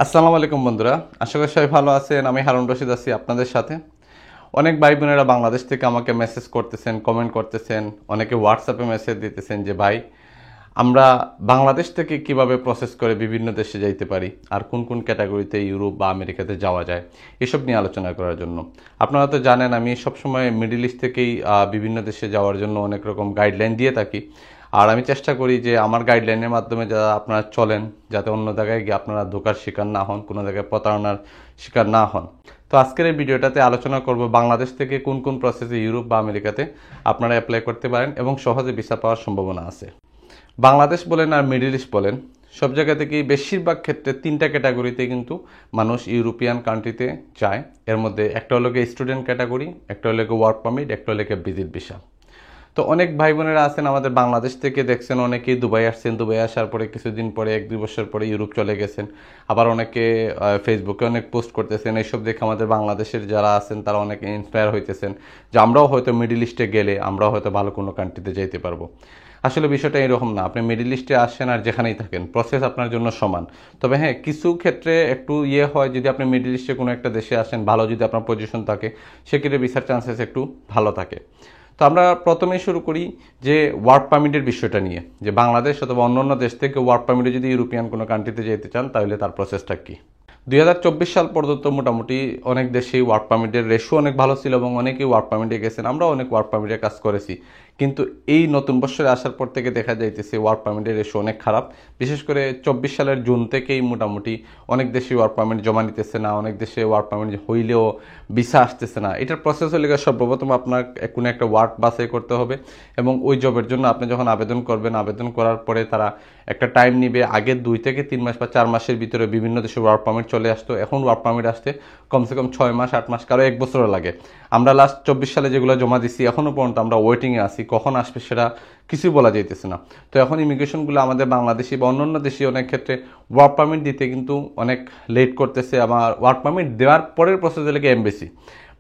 আসসালামু আলাইকুম বন্ধুরা, আশা করি সবাই ভালো আছেন। আমি হারুন রশিদ আছি আপনাদের সাথে। অনেক ভাই বোনেরা বাংলাদেশ থেকে আমাকে মেসেজ করতেছেন, কমেন্ট করতেছেন, অনেকে হোয়াটসঅ্যাপে মেসেজ দিতেছেন যে ভাই আমরা বাংলাদেশ থেকে কিভাবে প্রসেস করে বিভিন্ন দেশে যাইতে পারি আর কোন কোন ক্যাটাগরিতে ইউরোপ বা আমেরিকাতে যাওয়া যায় এসব নিয়ে আলোচনা করার জন্য। আপনারা তো জানেন আমি সবসময় মিডল ইস্ট থেকেই বিভিন্ন দেশে যাওয়ার জন্য অনেক রকম গাইডলাইন দিয়ে থাকি। আর আমি চেষ্টা করি যে আমার গাইডলাইনের মাধ্যমে যারা আপনারা চলেন যাতে অন্য জায়গায় গিয়ে আপনারা ধোঁকার শিকার না হন, কোনো জায়গায় প্রতারণার শিকার না হন। তো আজকের এই ভিডিওটাতে আলোচনা করব বাংলাদেশ থেকে কোন কোন প্রসেসে ইউরোপ বা আমেরিকাতে আপনারা অ্যাপ্লাই করতে পারেন এবং সহজে ভিসা পাওয়ার সম্ভাবনা আছে। বাংলাদেশ বলেন আর মিডল ইস্ট বলেন, সব জায়গা থেকেই বেশিরভাগ ক্ষেত্রে তিনটা ক্যাটাগরিতে কিন্তু মানুষ ইউরোপিয়ান কান্ট্রিতে যায়। এর মধ্যে একটা হলো স্টুডেন্ট ক্যাটাগরি, একটা হলো ওয়ার্ক পারমিট, একটা হলো ভিজিট ভিসা। তো অনেক ভাই বোনেরা আছেন আমাদের বাংলাদেশ থেকে, দেখছেন অনেকেই দুবাই আসছেন, দুবাই আসার পরে কিছুদিন পরে 1-2 বছর পরে ইউরোপ চলে গেছেন। আবার অনেকে ফেসবুকে অনেক পোস্ট করতেছেন, এইসব দেখে আমাদের বাংলাদেশের যারা আছেন তারা অনেকে ইন্সপায়ার হইতেছেন যে আমরাও হয়তো মিডল ইস্টে গেলে আমরাও হয়তো ভালো কোনো কান্ট্রিতে যেতে পারবো। আসলে বিষয়টা এরকম না, আপনি মিডল ইস্টে আসেন আর যেখানেই থাকেন প্রসেস আপনার জন্য সমান। তবে হ্যাঁ, কিছু ক্ষেত্রে একটু হয়, যদি আপনি মিডল ইস্টে কোনো একটা দেশে আসেন, ভালো যদি আপনার পজিশন থাকে সেক্ষেত্রে ভিসার চান্সেস একটু ভালো থাকে। তো আমরা প্রথমেই শুরু করি যে ওয়ার্ক পারমিটের বিষয়টা নিয়ে, যে বাংলাদেশ অথবা অন্যান্য দেশ থেকে ওয়ার্ক পারমিটে যদি ইউরোপিয়ান কোনো কান্ট্রিতে যেতে চান তাহলে তার প্রসেসটা কী। 2024 সাল পর্যন্ত মোটামুটি অনেক দেশেই ওয়ার্ক পারমিটের রেশিও অনেক ভালো ছিল এবং অনেকেই ওয়ার্ক পারমিটে গেছেন, আমরা অনেক ওয়ার্ক পারমিটে কাজ করেছি। কিন্তু এই নতুন বছরে আসার পর থেকে দেখা যাইতেছে ওয়ার্ক পারমিটের রেশিও অনেক খারাপ। বিশেষ করে 24 সালের জুন থেকেই মোটামুটি অনেক দেশে ওয়ার্ক পারমিট জমা নিতেছে না, অনেক দেশে ওয়ার্ক পারমিট হইলেও ভিসা আসতেছে না। এটার প্রসেস হলে সর্বপ্রথম আপনার কোনো একটা ওয়ার্ক বাছাই করতে হবে এবং ওই জবের জন্য আপনি যখন আবেদন করবেন, আবেদন করার পরে তারা একটা টাইম নিবে। আগে 2 থেকে 3 মাস বা 4 মাসের ভিতরে বিভিন্ন দেশে ওয়ার্ক পারমিট চলে আসতো, এখন ওয়ার্ক পারমিট আসতে কমসে কম 6 মাস 8 মাস, কারো 1 বছরও লাগে। আমরা লাস্ট 24 সালে যেগুলো জমা দিছি এখনও পর্যন্ত আমরা ওয়েটিংয়ে আছি, কখন আসবে সেটা কিছুই বলা যাইতেছে না। তো এখন ইমিগ্রেশনগুলো আমাদের বাংলাদেশি বা অন্যান্য দেশে অনেক ক্ষেত্রে ওয়ার্ক পারমিট দিতে কিন্তু অনেক লেট করতেছে। আবার ওয়ার্ক পারমিট দেওয়ার পরের প্রসেস হলে গিয়ে এমবেসি।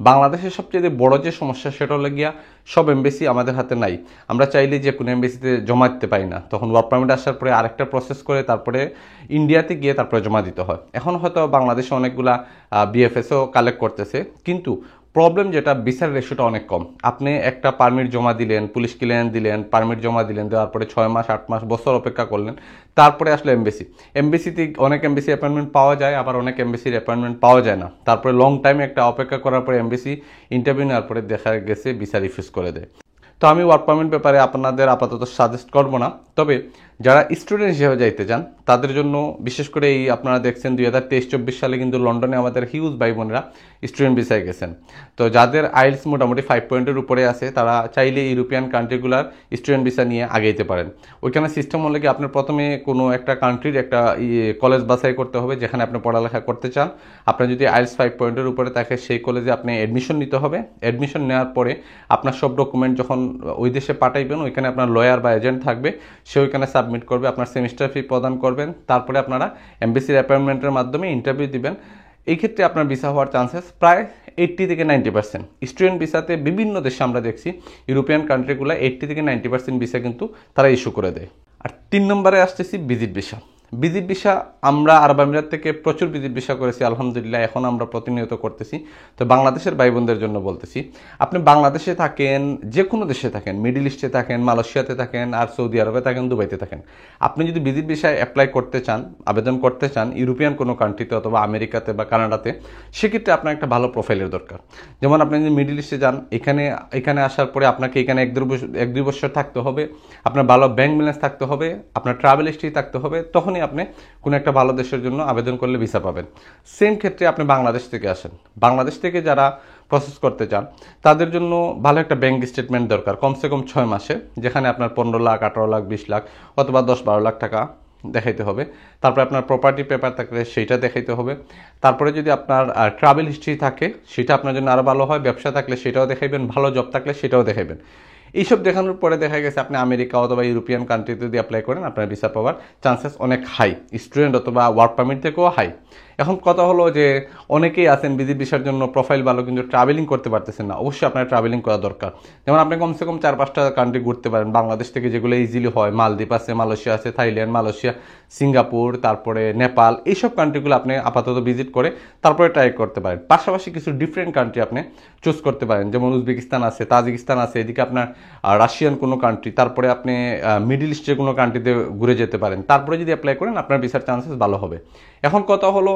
বাংলাদেশের সবচেয়ে বড় যে সমস্যা সেটা হলো গিয়া সব এমবেসি আমাদের হাতে নাই। আমরা চাইলে যে কোনো এমবেসিতে জমা দিতে পারি না, তখন ওয়ার্ক পারমিট আসার পরে আরেকটা প্রসেস করে তারপরে ইন্ডিয়াতে গিয়ে তারপরে জমা দিতে হয়। এখন হয়তো বাংলাদেশে অনেকগুলা বিএফএসও কালেক্ট করতেছে, কিন্তু প্রবলেম যেটা ভিসার রেশিওটা অনেক কম। আপনি একটা পারমিট জমা দিলেন, পুলিশ ক্লিয়ারেন্স দিলেন, পারমিট জমা দিলেন, দেওয়ার পরে 6 মাস 8 মাস বছর অপেক্ষা করলেন, তারপরে আসলে এমবেসিতে অনেক এমবেসি অ্যাপয়েন্টমেন্ট পাওয়া যায়, আবার অনেক এমবেসির অ্যাপয়েন্টমেন্ট পাওয়া যায় না। তারপরে লং টাইম একটা অপেক্ষা করার পরে এমবেসি ইন্টারভিউ নেওয়ার পরে দেখা গেছে ভিসা রিফিউজ করে দেয়। তো আমি ওয়ার্ক পারমিট ব্যাপারে আপনাদের আপাতত সাজেস্ট করব না। তবে যারা স্টুডেন্ট হিসেবে যাইতে চান তাদের জন্য বিশেষ করে এই আপনারা দেখছেন 2023-24 সালে কিন্তু লন্ডনে আমাদের হিউজ ভাই বোনেরা স্টুডেন্ট ভিসায় গেছেন। তো যাদের আইএলস মোটামুটি 5 পয়েন্টের উপরে আছে তারা চাইলে ইউরোপিয়ান কান্ট্রিগুলার স্টুডেন্ট ভিসা নিয়ে আগাইতে পারেন। ওইখানে সিস্টেম হলে কি আপনার প্রথমে কোনো একটা কান্ট্রির একটা কলেজ বাছাই করতে হবে যেখানে আপনি পড়ালেখা করতে চান। আপনার যদি আইএলস 5 পয়েন্টের উপরে থাকে সেই কলেজে আপনি অ্যাডমিশন নিতে হবে। অ্যাডমিশন নেওয়ার পরে আপনার সব ডকুমেন্ট যখন ওই দেশে পাঠাইবেন, ওইখানে আপনার লয়ার বা এজেন্ট থাকবে, সে ওইখানে সাবমিট করবে, আপনার সেমিস্টার ফি প্রদান করবেন, তারপরে আপনারা এমবেসির অ্যাপয়েন্টমেন্টের মাধ্যমে ইন্টারভিউ দিবেন। এই ক্ষেত্রে আপনার ভিসা হওয়ার চান্সেস প্রায় 80 থেকে 90%। স্টুডেন্ট ভিসাতে বিভিন্ন দেশে আমরা দেখছি ইউরোপিয়ান কান্ট্রিগুলো 80 থেকে 90% ভিসা কিন্তু তারা ইস্যু করে দেয়। আর 3 নম্বরে আসতেছি ভিজিট ভিসা। ভিজিট ভিসা আমরা আরব আমিরাত থেকে প্রচুর ভিজিট ভিসা করেছি আলহামদুলিল্লাহ, এখন আমরা প্রতিনিয়ত করতেছি। তো বাংলাদেশের ভাই বোনদের জন্য বলতেছি, আপনি বাংলাদেশে থাকেন, যে কোনো দেশে থাকেন, মিডল ইস্টে থাকেন, মালয়েশিয়াতে থাকেন, আর সৌদি আরবে থাকেন, দুবাইতে থাকেন, আপনি যদি ভিজিট ভিসায় অ্যাপ্লাই করতে চান, আবেদন করতে চান ইউরোপিয়ান কোনো কান্ট্রিতে অথবা আমেরিকাতে বা কানাডাতে, সেক্ষেত্রে আপনার একটা ভালো প্রোফাইলের দরকার। যেমন আপনি যদি মিডল ইস্টে যান, এখানে আসার পরে আপনাকে এখানে 1-2 বছর থাকতে হবে, আপনার ভালো ব্যাংক ব্যালেন্স থাকতে হবে, আপনার ট্রাভেল হিস্ট্রি থাকতে হবে, তখনই আপনি কোনো একটা ভালো দেশের জন্য আবেদন করলে ভিসা পাবেন। সেম ক্ষেত্রে আপনি বাংলাদেশ থেকে আসেন, বাংলাদেশ থেকে যারা প্রসেস করতে চান তাদের জন্য ভালো একটা ব্যাংক স্টেটমেন্ট দরকার কমসে কম 6 মাসে, যেখানে আপনার 15 লাখ 18 লাখ 20 লাখ অথবা 10-12 লাখ টাকা দেখাইতে হবে। তারপরে আপনার প্রপার্টি পেপার থাকলে সেইটা দেখাইতে হবে। তারপরে যদি আপনার ট্রাভেল হিস্ট্রি থাকে সেটা আপনার জন্য আরও ভালো হয়, ব্যবসা থাকলে সেটাও দেখাইবেন, ভালো জব থাকলে সেটাও দেখাইবেন। এইসব দেখানোর পরে দেখা গেছে আপনি আমেরিকা অথবা ইউরোপিয়ান কান্ট্রিতে যদি অ্যাপ্লাই করেন আপনার ভিসা পাওয়ার চান্সেস অনেক হাই, স্টুডেন্ট অথবা ওয়ার্ক পারমিট থেকেও হাই। এখন কথা হলো যে অনেকেই আছেন ভিজিট ভিসার জন্য প্রোফাইল ভালো কিন্তু ট্রাভেলিং করতে পারতেছেন না, অবশ্যই আপনার ট্রাভেলিং করা দরকার। যেমন আপনি কমসে কম 4-5টা কান্ট্রি ঘুরতে পারেন বাংলাদেশ থেকে, যেগুলো ইজিলি হয়। মালদ্বীপ আছে, মালয়েশিয়া আছে, থাইল্যান্ড, মালয়েশিয়া, সিঙ্গাপুর, তারপরে নেপাল, এইসব কান্ট্রিগুলো আপনি আপাতত ভিজিট করে তারপরে ট্রাই করতে পারেন। পাশাপাশি কিছু ডিফারেন্ট কান্ট্রি আপনি চুজ করতে পারেন, যেমন উজবেকিস্তান আছে, তাজিকিস্তান আছে, এদিকে আপনার রাশিয়ান কোনো কান্ট্রি, তারপরে আপনি মিডল ইস্টের কোনো কান্ট্রিতে ঘুরে যেতে পারেন। তারপরে যদি অ্যাপ্লাই করেন আপনার ভিসার চান্সেস ভালো হবে। এখন কথা হলো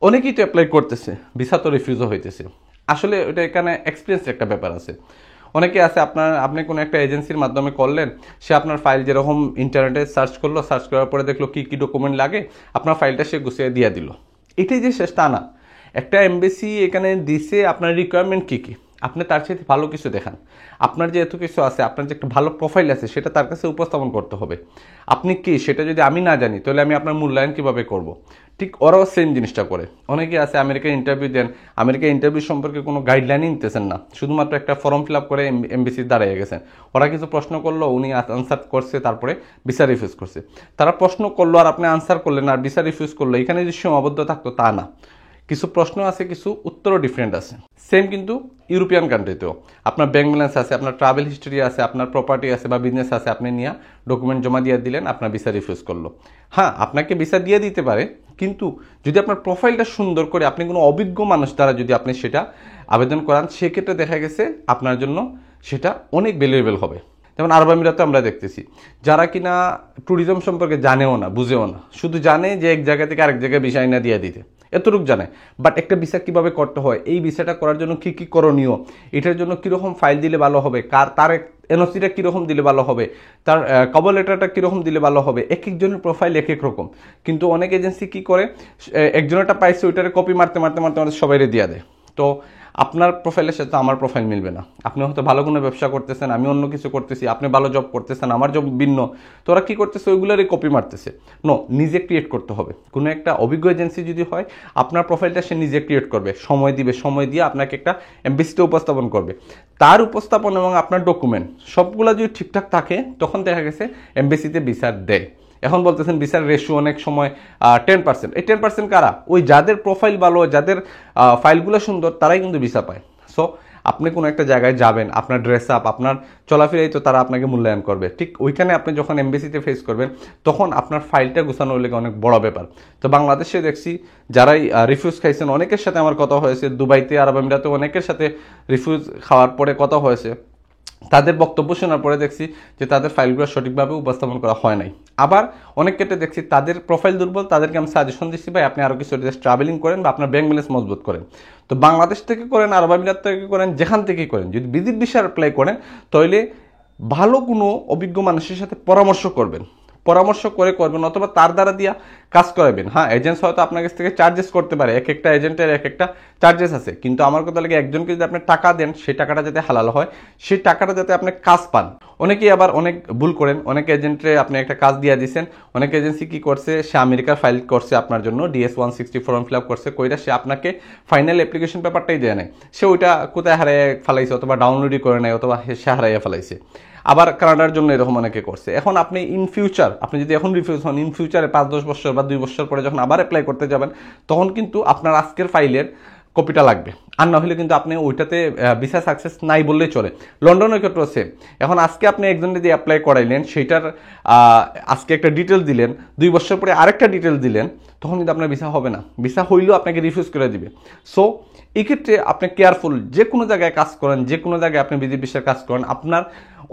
অনেকেই তো অ্যাপ্লাই করতেছে, ভিসা তো রিফিউজও হইতেছে। আসলে ওটা এখানে এক্সপিরিয়েন্সের একটা ব্যাপার আছে। অনেকে আছে আপনি কোনো একটা এজেন্সির মাধ্যমে করলেন, সে আপনার ফাইল যেরকম ইন্টারনেটে সার্চ করলো, সার্চ করার পরে দেখলো কী কী ডকুমেন্ট লাগে, আপনার ফাইলটা সে গুছিয়ে দিয়ে দিল। এটাই যে শেষ তা না। একটা এমবেসি এখানে দিছে আপনার রিকোয়ারমেন্ট কী কী, আপনি তার সাথে ভালো কিছু দেখান। আপনার যে এত কিছু আছে, আপনার যে একটা ভালো প্রোফাইল আছে, সেটা তার কাছে উপস্থাপন করতে হবে। আপনি কি সেটা যদি আমি না জানি, তাহলে আমি আপনার মূল্যায়ন কীভাবে করব? ঠিক ওরাও সেম জিনিসটা করে। অনেকে আছে আমেরিকায় ইন্টারভিউ দেন, আমেরিকা ইন্টারভিউ সম্পর্কে কোনো গাইডলাইনই নিতেছেন না, শুধুমাত্র একটা ফর্ম ফিল আপ করে এমবিসির দাঁড়িয়ে গেছেন। ওরা কিছু প্রশ্ন করলো, উনি আনসার করছে, তারপরে ভিসা রিফিউজ করছে। তারা প্রশ্ন করলো আর আপনি আনসার করলেন আর ভিসা রিফিউজ করলো। এখানে যে সীমাবদ্ধ থাকতো তা না, কিছু প্রশ্ন আছে, কিছু উত্তরও ডিফারেন্ট আছে। সেম কিন্তু ইউরোপিয়ান কান্ট্রিতেও আপনার ব্যাংক ব্যালেন্স আছে, আপনার ট্রাভেল হিস্ট্রি আছে, আপনার প্রপার্টি আছে বা বিজনেস আছে, আপনি নিয়ে ডকুমেন্ট জমা দিয়ে দিলেন, আপনার ভিসা রিফিউজ করলো। হ্যাঁ, আপনাকে ভিসা দিয়ে দিতে পারে, কিন্তু যদি আপনার প্রোফাইলটা সুন্দর করে আপনি কোনো অভিজ্ঞ মানুষ দ্বারা যদি আপনি সেটা আবেদন করান, সেক্ষেত্রে দেখা গেছে আপনার জন্য সেটা অনেক ভ্যালুয়েবল হবে। যেমন আরব আমিরাতে আমরা দেখতেছি যারা কিনা ট্যুরিজম সম্পর্কে জানেও না, বুঝেও না, শুধু জানে যে এক জায়গা থেকে আরেক জায়গায় ভিসা আইনা দিয়ে দিতে, এতটুকু জানে। বাট একটা ভিসা কীভাবে করতে হয়, এই ভিসাটা করার জন্য কী কী করণীয়, এটার জন্য কীরকম ফাইল দিলে ভালো হবে, তার এনওসিটা কীরকম দিলে ভালো হবে, তার কভার লেটারটা কীরকম দিলে ভালো হবে, এক একজনের প্রোফাইল এক এক রকম। কিন্তু অনেক এজেন্সি কী করে, একজনেরটা পাইছে ওইটারে কপি মারতে মারতে মারতে মারতে সবাইরে দিয়ে দেয়। তো আপনার প্রোফাইলের সাথে আমার প্রোফাইল মিলবে না। আপনি হয়তো ভালো কোনো ব্যবসা করতেছেন, আমি অন্য কিছু করতেছি, আপনি ভালো জব করতেছেন, আমার জব ভিন্ন। তো ওরা কী করতেছে, ওইগুলোরই কপি মারতেছে। নো, নিজে ক্রিয়েট করতে হবে। কোনো একটা অভিজ্ঞ এজেন্সি যদি হয়, আপনার প্রোফাইলটা সে নিজে ক্রিয়েট করবে, সময় দিবে, সময় দিয়ে আপনাকে একটা এমবিসিতে উপস্থাপন করবে। তার উপস্থাপন এবং আপনার ডকুমেন্ট সবগুলো যদি ঠিকঠাক থাকে, তখন দেখা গেছে এমবিসিতে ভিসা দেয়। এখন বলতেছেন ভিসার রেশিও অনেক সময় 10%। এই 10% কারা? ওই যাদের প্রোফাইল ভালো, যাদের ফাইলগুলো সুন্দর, তারাই কিন্তু ভিসা পায়। সো আপনি কোনো একটা জায়গায় যাবেন, আপনার ড্রেস আপ, আপনার চলাফেরাই তো তারা আপনাকে মূল্যায়ন করবে। ঠিক ওইখানে আপনি যখন এমবিসিতে ফেস করবেন, তখন আপনার ফাইলটা গোছানো হলে অনেক বড় ব্যাপার। তো বাংলাদেশে দেখছি যারাই রিফিউজ খাইছেন, অনেকের সাথে আমার কথা হয়েছে, দুবাইতে, আরব আমিরাতে অনেকের সাথে রিফিউজ খাওয়ার পরে কথা হয়েছে। তাদের বক্তব্য শোনার পরে দেখছি যে তাদের ফাইলগুলো সঠিকভাবে উপস্থাপন করা হয় নাই। আবার অনেক ক্ষেত্রে দেখছি তাদের প্রোফাইল দুর্বল, তাদেরকে আমি সাজেশন দিচ্ছি, ভাই আপনি আরও কিছু দেশ ট্রাভেলিং করেন বা আপনার ব্যাংক ব্যালেন্স মজবুত করেন। তো বাংলাদেশ থেকে করেন, আরব আমিরাত থেকে করেন, যেখান থেকেই করেন, যদি ভিজিট ভিসা অ্যাপ্লাই করেন, তাহলে ভালো কোনো অভিজ্ঞ মানুষের সাথে পরামর্শ করবেন, অথবা তার দ্বারা দিয়া কাজ করাবেন। হ্যাঁ, এজেন্টস হয়তো আপনার কাছ থেকে চার্জেস করতে পারে, এক একটা এজেন্টের এক একটা চার্জেস আছে, কিন্তু আমার কথা লাগে একজনকে যদি আপনি টাকা দেন, সেই টাকাটা যাতে হালাল হয়, সেই টাকাটা যাতে আপনি কাজ পান। অনেকেই আবার অনেক ভুল করেন, অনেক এজেন্টে আপনি একটা কাজ দিয়ে দিয়েছেন, অনেক এজেন্সি কি করছে, সে আমেরিকার ফাইল করছে আপনার জন্য, DS-160 ফর্ম ফিল আপ করছে, কইরা সে আপনাকে ফাইনাল অ্যাপ্লিকেশন পেপারটাই দেয় নাই, সে ওইটা কোথায় হারিয়ে ফেলাইছে, অথবা ডাউনলোডই করে নেয়, অথবা সে হারাইয়া ফেলাইছে। আবার কানাডার জন্য এরকম অনেকে করছে। এখন আপনি ইন ফিউচার, আপনি যদি এখন রিফিউজ হন, ইন ফিউচারে 5-10 বছর বা 2 বছর পরে যখন আবার অ্যাপ্লাই করতে যাবেন, তখন কিন্তু আপনার আজকের ফাইলের কপিটা লাগবে। আর না হলে কিন্তু আপনি ওইটাতে ভিসা সাকসেস নাই বললেই চলে। লন্ডনের ক্ষেত্রেও সেম। এখন আজকে আপনি একজনের দিয়ে অ্যাপ্লাই করাইলেন, সেইটার আজকে একটা ডিটেল দিলেন, 2 বছর পরে আরেকটা ডিটেল দিলেন, তখন কিন্তু আপনার ভিসা হবে না। ভিসা হইলেও আপনাকে রিফিউজ করে দিবে। সো এক্ষেত্রে আপনি কেয়ারফুল, যে কোনো জায়গায় কাজ করেন, যে কোনো জায়গায় আপনি ভিজিট ভিসার কাজ করেন, আপনার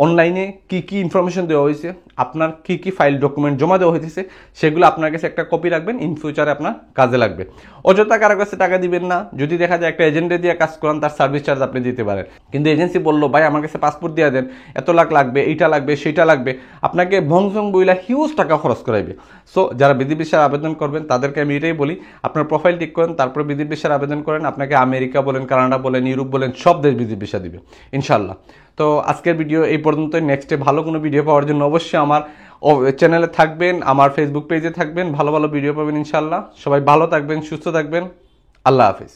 অনলাইনে কি কি ইনফরমেশন দেওয়া হয়েছে, আপনার কি কি ফাইল ডকুমেন্ট জমা দেওয়া হয়েছে, সেগুলো আপনার কাছে একটা কপি রাখবেন, ইন ফিউচারে আপনার কাজে লাগবে। অযথা কারো কাছে টাকা দিবেন না। যদি দেখা যায় একটা এজেন্টে দিয়ে কাজ করান, তার সার্ভিস চার্জ আপনি দিতে পারেন, কিন্তু এজেন্সি বললো ভাই আমার কাছে পাসপোর্ট দিয়ে দেন, এত লাখ লাগবে, এইটা লাগবে, সেইটা লাগবে, আপনাকে ভংসং বইলা হিউজ টাকা খরচ করাইবে। সো যারা ভিজিট ভিসার আবেদন করবেন, তাদেরকে আমি এটাই বলি, আপনার প্রোফাইল ঠিক করেন, তারপরে ভিজিট ভিসার আবেদন করেন। আপনাকে আমেরিকা বলেন, কানাডা বলেন, ইউরোপ বলেন, সব দেশ ভিজিট ভিসা দিবে ইনশাল্লাহ। তো আজকের ভিডিও এই পর্যন্তই। নেক্সটে ভালো কোনো ভিডিও পাওয়ার জন্য অবশ্যই আমার চ্যানেলে থাকবেন, আমার ফেসবুক পেজে থাকবেন, ভালো ভালো ভিডিও পাবেন ইনশাল্লাহ। সবাই ভালো থাকবেন, সুস্থ থাকবেন। আল্লাহ হাফিজ।